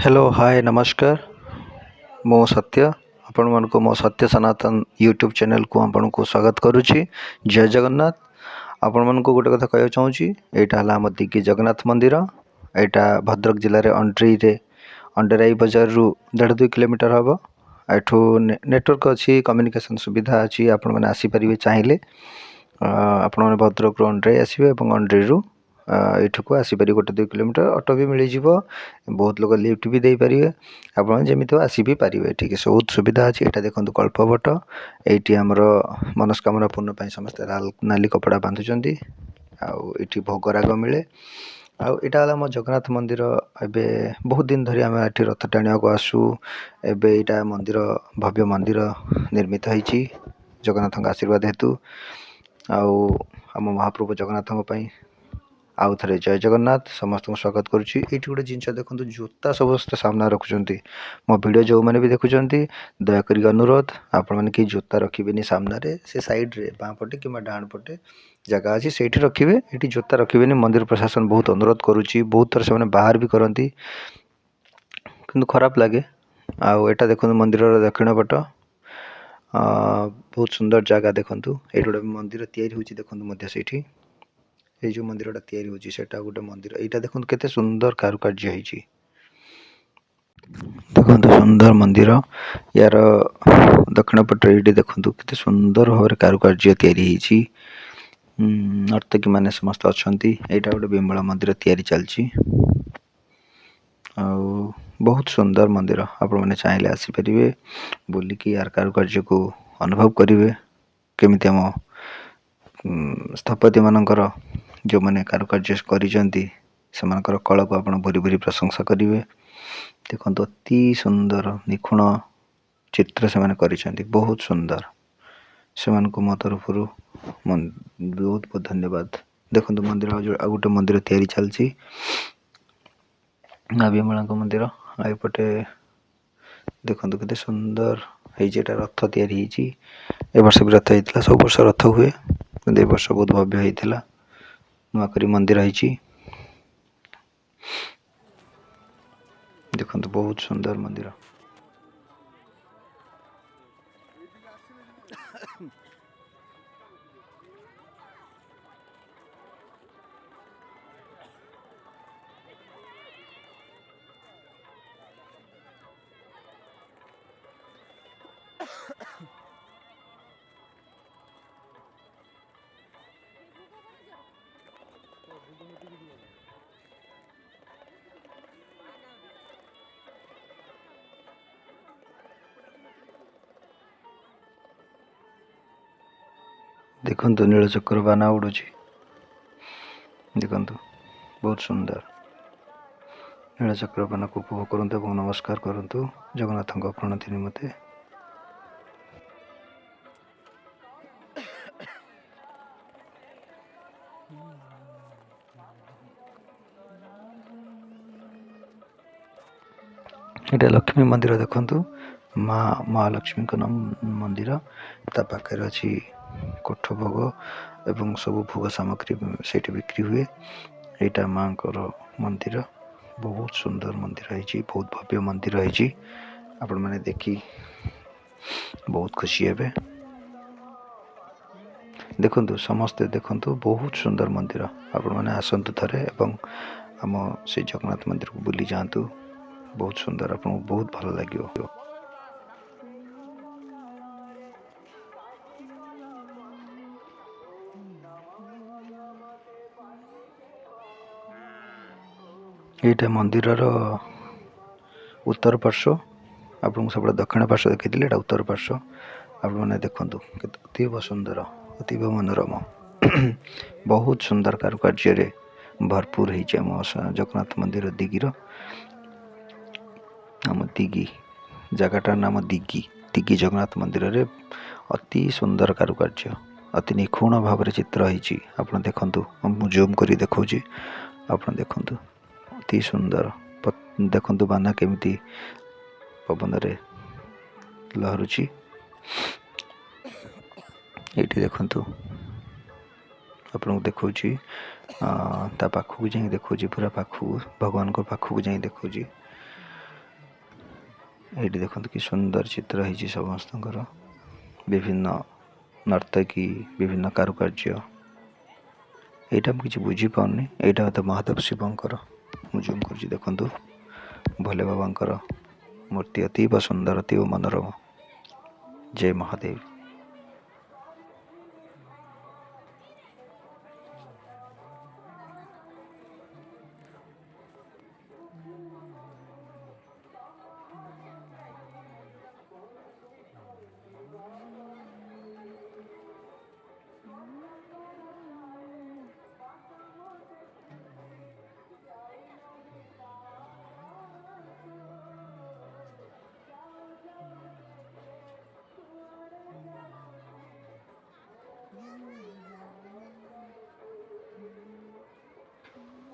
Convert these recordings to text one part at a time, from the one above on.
Hello hi नमस्कार। मो सत्य आपण मन को मो सत्य सनातन यूट्यूब चैनल को आपण को स्वागत करुच्ची। जय जगन्नाथ। आपण मन को गोटे कथा कह चाहूँगी। यहाँ है आम दिग्गी जगन्नाथ मंदिर। यहाँ भद्रक जिले में अंडराई बजार रु 1.5-2 किलोमीटर हम। एठू नेटवर्क अच्छी कम्युनिकेशन सुविधा अच्छी। आपण मैंने आसीपारे चाहिए आपण मैंने भद्रक रु अंडराई आसवे और अंडराई रु एठू को आसीपारे 1-2 किलोमीटर ऑटो भी मिल जाव। बहुत लोग लिफ्ट भी दे पारे। आपण जमी आसी भी पारे। ठीक है बहुत सुविधा अच्छी। यहाँ देखो कल्पवट ये आमर मनस्कामना पूर्ण समस्ते नाली कपड़ा बांधुंट आठी भोगराग मिले। आटा आम जगन्नाथ मंदिर एवं बहुत दिन धरी आम ये रथ टाणिया को आसू। एटा मंदिर भव्य मंदिर निर्मित होती जगन्नाथ आशीर्वाद हेतु। आम महाप्रभु जगन्नाथ आउ थे जय जगन्नाथ समस्त को स्वागत करुच्ची। ये गोटे जिनस देखो जोता समस्त सामना रखुंट मो भिड जो मैंने भी देखुं दयाकोरी अनुरोध आपण मैंने कि जोता रखिए सामने से साइड रे बाँ पटे कि डाण पटे जगह अच्छी से रखिए। ये जोता रखिए मंदिर प्रशासन बहुत अनुरोध करुच्ची। बहुत थर से बाहर भी करती किंतु खराब लगे। आटा देखो मंदिर दक्षिण पट बहुत सुंदर जगह देखूँ। ये गोटे मंदिर या देखते से ये जो मंदिरटा तैयारी होची सेटा गोटे मंदिर। यहाँ देखो केते सुंदर कारुकार्य होती। देखो सुंदर मंदिर यार दक्षिण पट ये देखो केते सुंदर भाव में कारुकार्य तैयारी होती। नर्तकी मैंने समस्त अच्छा। यहाँ गोटे बिमला मंदिर तैयारी चलती बहुत सुंदर मंदिर। आपण मैंने चाहिए आसीपारे बुलिकी यार कारुकार्य को अनुभव करेंगे केमी आम स्थपति मानकर जो मैंने कारुकार्य कर कला को आप भूरी भूरी प्रशंसा करेंगे। देखो अति सुंदर निखुण चित्र से मैंने बहुत सुंदर से मो तरफ बहुत बहुत धन्यवाद। देखो मंदिर आ गोटे मंदिर तैयारी चलती विमला मंदिर आईपटे देखो केते सुंदर होटा रथ तैयारी ए वर्ष भी रथ होता सब वर्ष रथ हुए ए वर्ष बहुत भव्य होता नुआकरी मंदिर है। देखो बहुत सुंदर मंदिर। देखो नीलचक्र बाना उड़ू। देखो बहुत सुंदर नीलचक्र बाना को उपभोग करूँ। नमस्कार करूँ जगन्नाथ प्रणति निमते। ये लक्ष्मी मंदिर देखु महालक्ष्मी मंदिर पाखे अच्छी कोठ भोग एवं सब भोग सामग्री से बिक्री हुए। यहाँ माँ मंदिर बहुत सुंदर मंदिर है बहुत भव्य मंदिर है। आपण मैंने देखी बहुत खुशी हे। देखु समस्ते देखु बहुत सुंदर मंदिर आपण मैंने आसतु थे एवं आम से जगन्नाथ मंदिर को बुली जातु बहुत सुंदर आपको बहुत भल लगे। ये मंदिर उत्तर पार्श्व आपको सब दक्षिण पार्श्व देखी उत्तर पार्श्व आपने देखु अतीब सुंदर अतीब मनोरम बहुत सुंदर कारुकार्य भरपूर हो जगन्नाथ मंदिर दिगिर आम दिगी जगटार नाम दिगी जगन्नाथ मंदिर रे अति सुंदर कारुकार्य अति निखुण भाव में चित्र होती। आप देखु मुझे जूम कर देखा आप देखु अति सुंदर देखु बाना केमिति पवन रे लहरुची। ये देखु आपको देखा पाखक जा देखा पूरा पाखक भगवान को पाखक जा देखा ये देखो कि सुंदर चित्र है समस्त विभिन्न नर्तकी विभिन्न कारुकार्य यहाँ मुझे किसी बुझीपारनी यहाँ तो महादेव शिवंकर जूम कर देखु भोले बाबा मूर्ति अतीब सुंदर अतीब मनोरम। जय महादेव।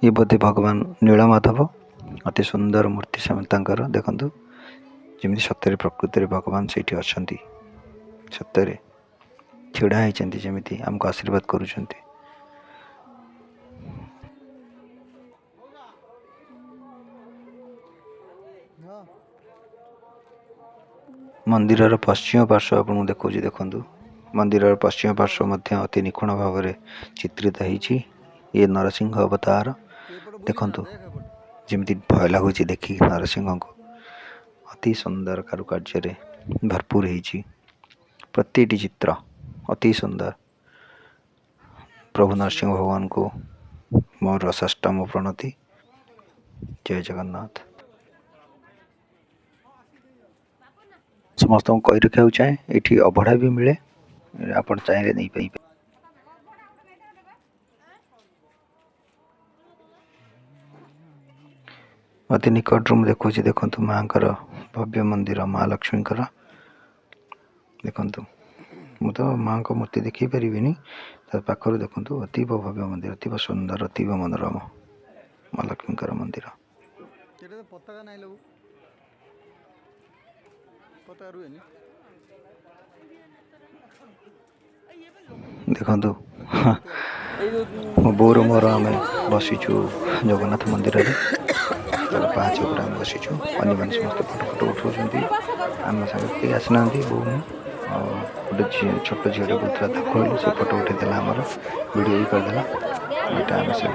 ये बोधे भगवान नीलमाधव अति सुंदर मूर्ति से देखु जमी सत्य प्रकृति भगवान से अच्छा सत्य छिड़ा होती जमी आमको आशीर्वाद करुँच। मंदिर पश्चिम पार्श्व आपको देखा देखु मंदिर पश्चिम पार्श्व अति निखुण भाव में चित्रित होती ये नरसिंह अवतार देखु जमी भय लगुच देखिए नरसिंह को अति सुंदर कारुकार्य भरपूर होती प्रत्येक चित्र अति सुंदर। प्रभु नरसिंह भगवान को मोर साष्टांग प्रणति। जय जगन्नाथ। समस्त को कही रखा चाहे ये अभढ़ा भी मिले आप चाहिए नहीं पाई। अति निकट रूम देखु देखु माँ भव्य मंदिर माँ लक्ष्मी देखु मु तो माँ को मूर्ति देखी पारि पाखर देखु अतीब भव्य मंदिर अतीब सुंदर अतीब मनोरम माँ लक्ष्मी मंदिर। देखु मो बोर मोर आम बसीचु जगन्नाथ मंदिर पाँच उपर आम बसीचु अन्य मैंने समस्त फोटो फोटो उठाऊँ आम सागे आसना बो गोटे छोट झील बुलता कहलु से फोटो उठेदेला आमर वीडियो भी करदेला यहाँ आम सब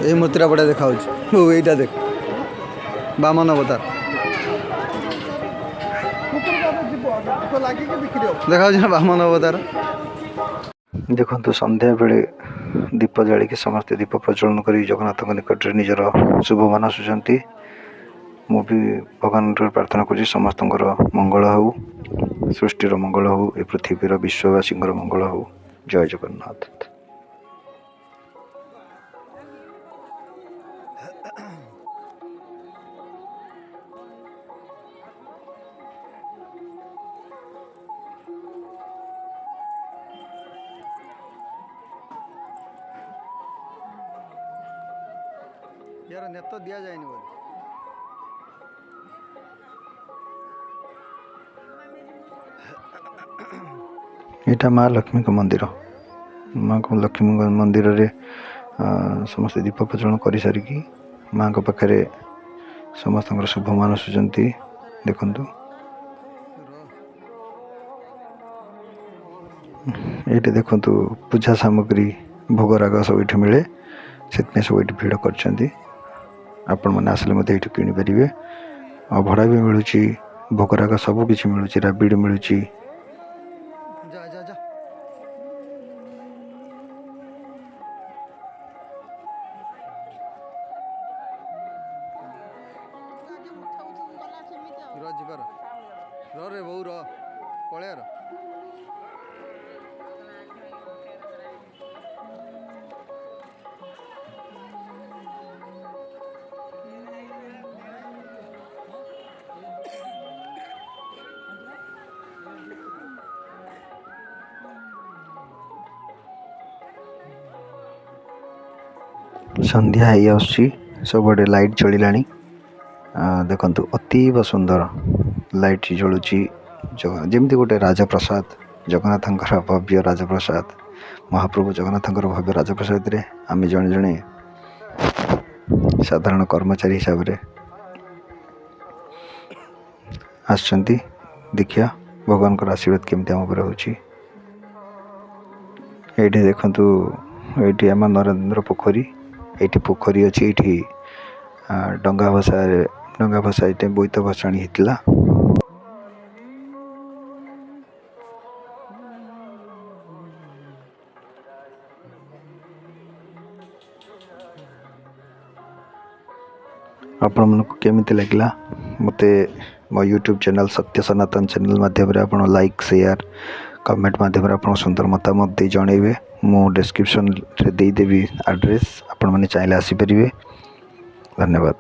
ये मूर्तिटा बड़ा देखा यहाँ देख बामन अवतार देखा बामन अवतार। देखु संध्या बेले दीप जालिक समस्ते दीप प्रज्वलन कर जगन्नाथ निकट में निजर शुभ मनासुंट। मु भी भगवान प्रार्थना कर समस्त मंगल हो सृष्टिर मंगल हो ए पृथ्वीर विश्ववासी मंगल हो। जय जगन्नाथ। यार नेत तो दिया जाए बोले यहाँ माँ लक्ष्मी का मंदिर माँ को लक्ष्मी मंदिर रे समस्त दीप प्रज्वलन कर सारिकी माँ को पाखे ସମସ୍ତଙ୍କର ଶୁଭ ମାନୁଛନ୍ତି। ଦେଖନ୍ତୁ ଏଇଠି ଦେଖନ୍ତୁ ପୂଜା ସାମଗ୍ରୀ ଭୋଗରାଗ ସବୁ ଏଇଠି ମିଳେ, ସେଥିପାଇଁ ସବୁ ଏଇଠି ଭିଡ଼ କରିଛନ୍ତି। ଆପଣମାନେ ଆସିଲେ ମଧ୍ୟ ଏଇଠୁ କିଣିପାରିବେ। ଅଭଡ଼ା ବି ମିଳୁଛି, ଭୋଗରାଗ ସବୁ କିଛି ମିଳୁଛି, ରାବିଡ଼ି ମିଳୁଛି। ସନ୍ଧ୍ୟା ହେଇ ଆସୁଛି, ସବୁଆଡ଼େ ଲାଇଟ୍ ଜଳିଲାଣି। ଦେଖନ୍ତୁ ଅତୀବ ସୁନ୍ଦର ଲାଇଟ୍ ଜଳୁଛି, ଯେମିତି ଗୋଟେ ରାଜପ୍ରସାଦ, ଜଗନ୍ନାଥଙ୍କର ଭବ୍ୟ ରାଜପ୍ରସାଦ। ମହାପ୍ରଭୁ ଜଗନ୍ନାଥଙ୍କର ଭବ୍ୟ ରାଜପ୍ରସାଦରେ ଆମେ ଜଣେ ଜଣେ ସାଧାରଣ କର୍ମଚାରୀ ହିସାବରେ ଆସିଛନ୍ତି। ଦେଖିବା ଭଗବାନଙ୍କର ଆଶୀର୍ବାଦ କେମିତି ଆମ ଉପରେ ହେଉଛି। ଏଇଠି ଦେଖନ୍ତୁ, ଏଇଠି ଆମ ନରେନ୍ଦ୍ର ପୋଖରୀ, ଏଇଠି ପୋଖରୀ ଅଛି, ଏଇଠି ଡଙ୍ଗା ଭସା ଏଇଠି ବୋଇତ ଭସାଣି ହେଇଥିଲା। ଆପଣମାନଙ୍କୁ କେମିତି ଲାଗିଲା ମୋତେ ମୋ ୟୁଟ୍ୟୁବ୍ ଚ୍ୟାନେଲ୍ ସତ୍ୟ ସନାତନ ଚ୍ୟାନେଲ୍ ମାଧ୍ୟମରେ ଆପଣ ଲାଇକ୍, ସେୟାର, କମେଣ୍ଟ ମାଧ୍ୟମରେ ଆପଣ ସୁନ୍ଦର ମତାମତ ଦେଇ ଜଣାଇବେ। ମୁଁ ଡେସ୍କ୍ରିପ୍ସନ୍ରେ ଦେଇଦେବି ଆଡ୍ରେସ୍, ଆପଣମାନେ ଚାହିଁଲେ ଆସିପାରିବେ। ଧନ୍ୟବାଦ।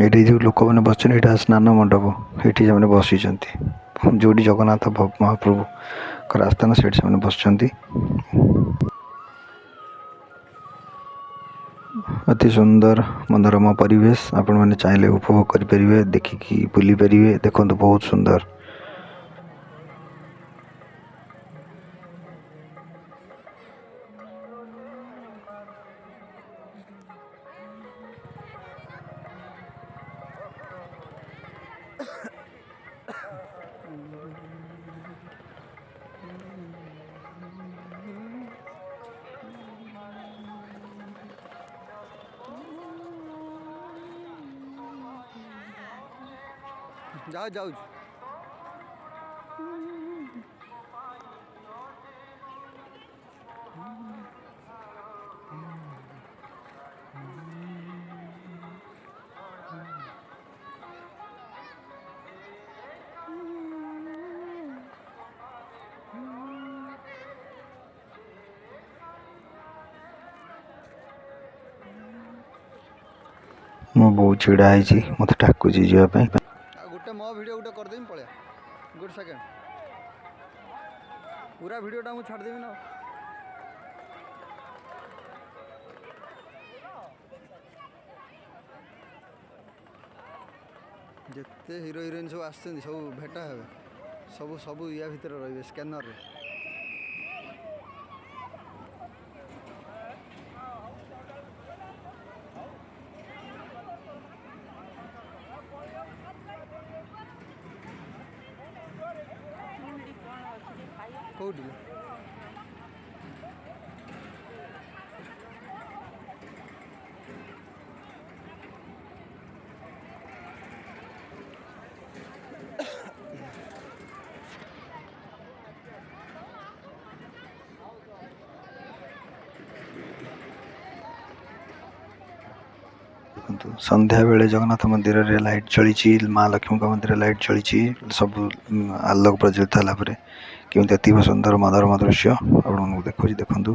ଏଇଠି ଯେଉଁ ଲୋକମାନେ ବସିଛନ୍ତି, ଏଇଟା ସ୍ନାନ ମଣ୍ଡପ, ଏଇଠି ସେମାନେ ବସିଛନ୍ତି, ଯେଉଁଠି ଜଗନ୍ନାଥ ମହାପ୍ରଭୁଙ୍କର ଆସ୍ଥାନ, ସେଇଠି ସେମାନେ ବସିଛନ୍ତି। ଅତି ସୁନ୍ଦର ମନୋରମ ପରିବେଶ, ଆପଣମାନେ ଚାହିଁଲେ ଉପଭୋଗ କରିପାରିବେ, ଦେଖିକି ବୁଲିପାରିବେ। ଦେଖନ୍ତୁ ବହୁତ ସୁନ୍ଦର। ଯାଉଛି ମୁଁ ବହୁତ ଛିଡ଼ା ହେଇଛି, ମୋତେ ଡାକୁଛି ଯିବା ପାଇଁ। ଗୋଟେ ମୋ ଭିଡ଼ିଓ ଗୋଟେ କରିଦେବି, ପଳେଇବା ଗୋଟେ ସେକେଣ୍ଡ, ପୁରା ଭିଡ଼ିଓଟା ମୁଁ ଛାଡ଼ିଦେବି ନା। ଯେତେ ହିରୋ ହିରୋଇନ୍ ସବୁ ଆସିଛନ୍ତି, ସବୁ ଭେଟ ହେବେ, ସବୁ ୟା ଭିତରେ ରହିବେ ସ୍କାନରରେ। କେଉଁଠି ଦେଖନ୍ତୁ, ସନ୍ଧ୍ୟାବେଳେ ଜଗନ୍ନାଥ ମନ୍ଦିରରେ ଲାଇଟ୍ ଜଳିଛି, ମା ଲକ୍ଷ୍ମୀଙ୍କ ମନ୍ଦିରରେ ଲାଇଟ୍ ଜଳିଛି, ସବୁ ଆଲୋକ ପ୍ରଜ୍ୱଳିତ ହେଲା ପରେ କେମିତି ଅତୀବ ସୁନ୍ଦର ମନୋରମ ଦୃଶ୍ୟ ଆପଣମାନଙ୍କୁ ଦେଖୁଛି। ଦେଖନ୍ତୁ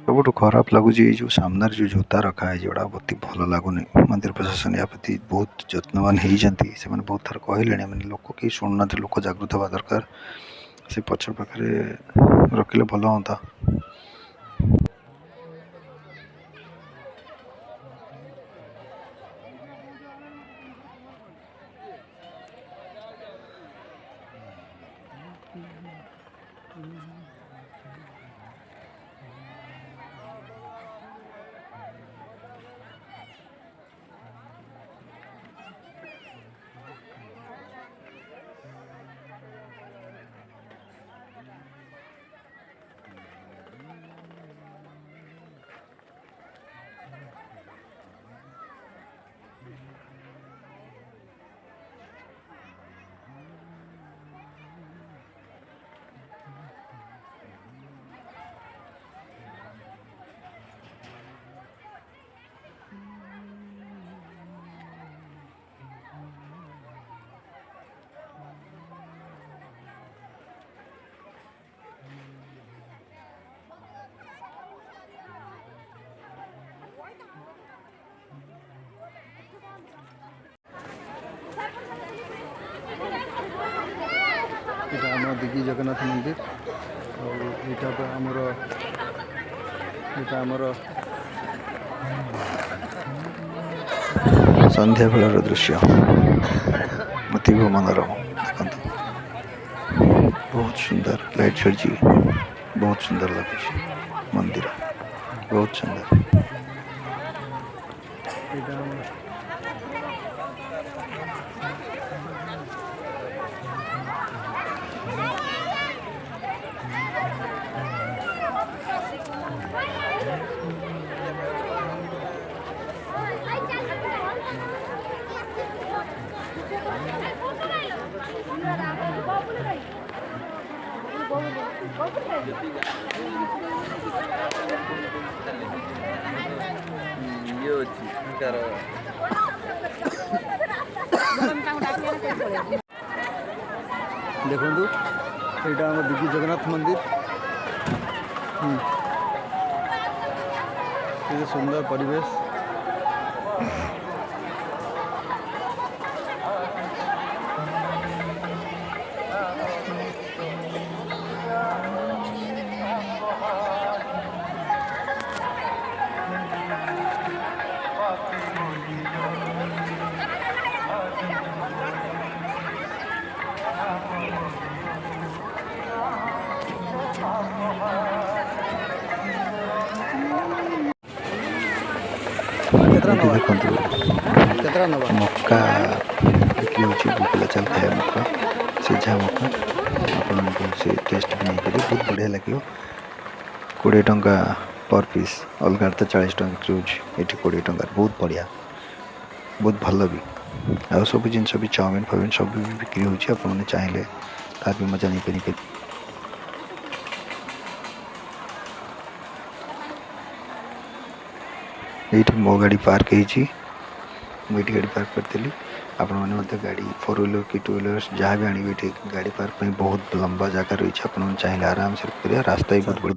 ସବୁଠୁ ଖରାପ ଲାଗୁଛି ଏଇ ଯେଉଁ ସାମ୍ନାରେ ଯେଉଁ ଜୋତା ରଖା ହେଇଛି, ଏଗୁଡ଼ା ଅତି ଭଲ ଲାଗୁନି। ମନ୍ଦିର ପ୍ରଶାସନ ୟା ପ୍ରତି ବହୁତ ଯତ୍ନବାନ ହେଇଛନ୍ତି। ସେମାନେ ବହୁତ ଥର କହିଲେଣି, ମାନେ ଲୋକ କେହି ଶୁଣୁନାହାନ୍ତି, ଲୋକ ଜାଗୃତ ହେବା ଦରକାର। ସେ ପଛ ପାଖରେ ରଖିଲେ ଭଲ ହୁଅନ୍ତା। এটা ଆମ ଦିଗି ଜଗନ୍ନାଥ ମନ୍ଦିର ଆଉ ଏଇଟା ଆମର ସନ୍ଧ୍ୟା ବେଳର ଦୃଶ୍ୟ ଅତୀବ ମନୋରମ। ଦେଖନ୍ତୁ ବହୁତ ସୁନ୍ଦର ଲାଇଟ୍ ସରିଛି, ବହୁତ ସୁନ୍ଦର ଲାଗୁଛି ମନ୍ଦିର, ବହୁତ ସୁନ୍ଦର। ଏଇଟା ଦେଖନ୍ତୁ ଏଇଟା ଆମ ଦିଗି ଜଗନ୍ନାଥ ମନ୍ଦିର। କେତେ ସୁନ୍ଦର ପରିବେଶ। ଏଠି ଦେଖନ୍ତୁ ମକା ବିକ୍ରି ହେଉଛି, ଭୋକିଲା ଚାଲ ଖାଇବା ମକା, ସିଝା ମକା। ଆପଣଙ୍କୁ ସେ ଟେଷ୍ଟ ବି ନେଇପାରିବେ, ବହୁତ ବଢ଼ିଆ ଲାଗିବ। 20 ଟଙ୍କା ପର୍ ପିସ୍, ଅଲଗା ତ 40 ଟଙ୍କା ବିକ୍ରି ହେଉଛି, ଏଠି 20 ଟଙ୍କାରେ ବହୁତ ବଢ଼ିଆ, ବହୁତ ଭଲ ବି। ଆଉ ସବୁ ଜିନିଷ ବି ଚାଉମିନ ଫାଉମିନ ସବୁ ବି ବିକ୍ରି ହେଉଛି, ଆପଣମାନେ ଚାହିଁଲେ ତାର ବି ମଜା ନେଇପାରିବେ। ଏଇଠି ମୋ ଗାଡ଼ି ପାର୍କ ହେଇଛି, ମୁଁ ଏଇଠି ଗାଡ଼ି ପାର୍କ କରିଥିଲି। ଆପଣମାନେ ମଧ୍ୟ ଗାଡ଼ି 4 ହ୍ୱିଲର କି 2 ହ୍ୱିଲର୍ସ ଯାହା ବି ଆଣିବେ, ଏଠି ଗାଡ଼ି ପାର୍କ ପାଇଁ ବହୁତ ଲମ୍ବା ଜାଗା ରହିଛି। ଆପଣମାନେ ଚାହିଁଲେ ଆରାମସେ ରଖିପାରିବେ, ରାସ୍ତା ବି ବହୁତ ବଡ଼।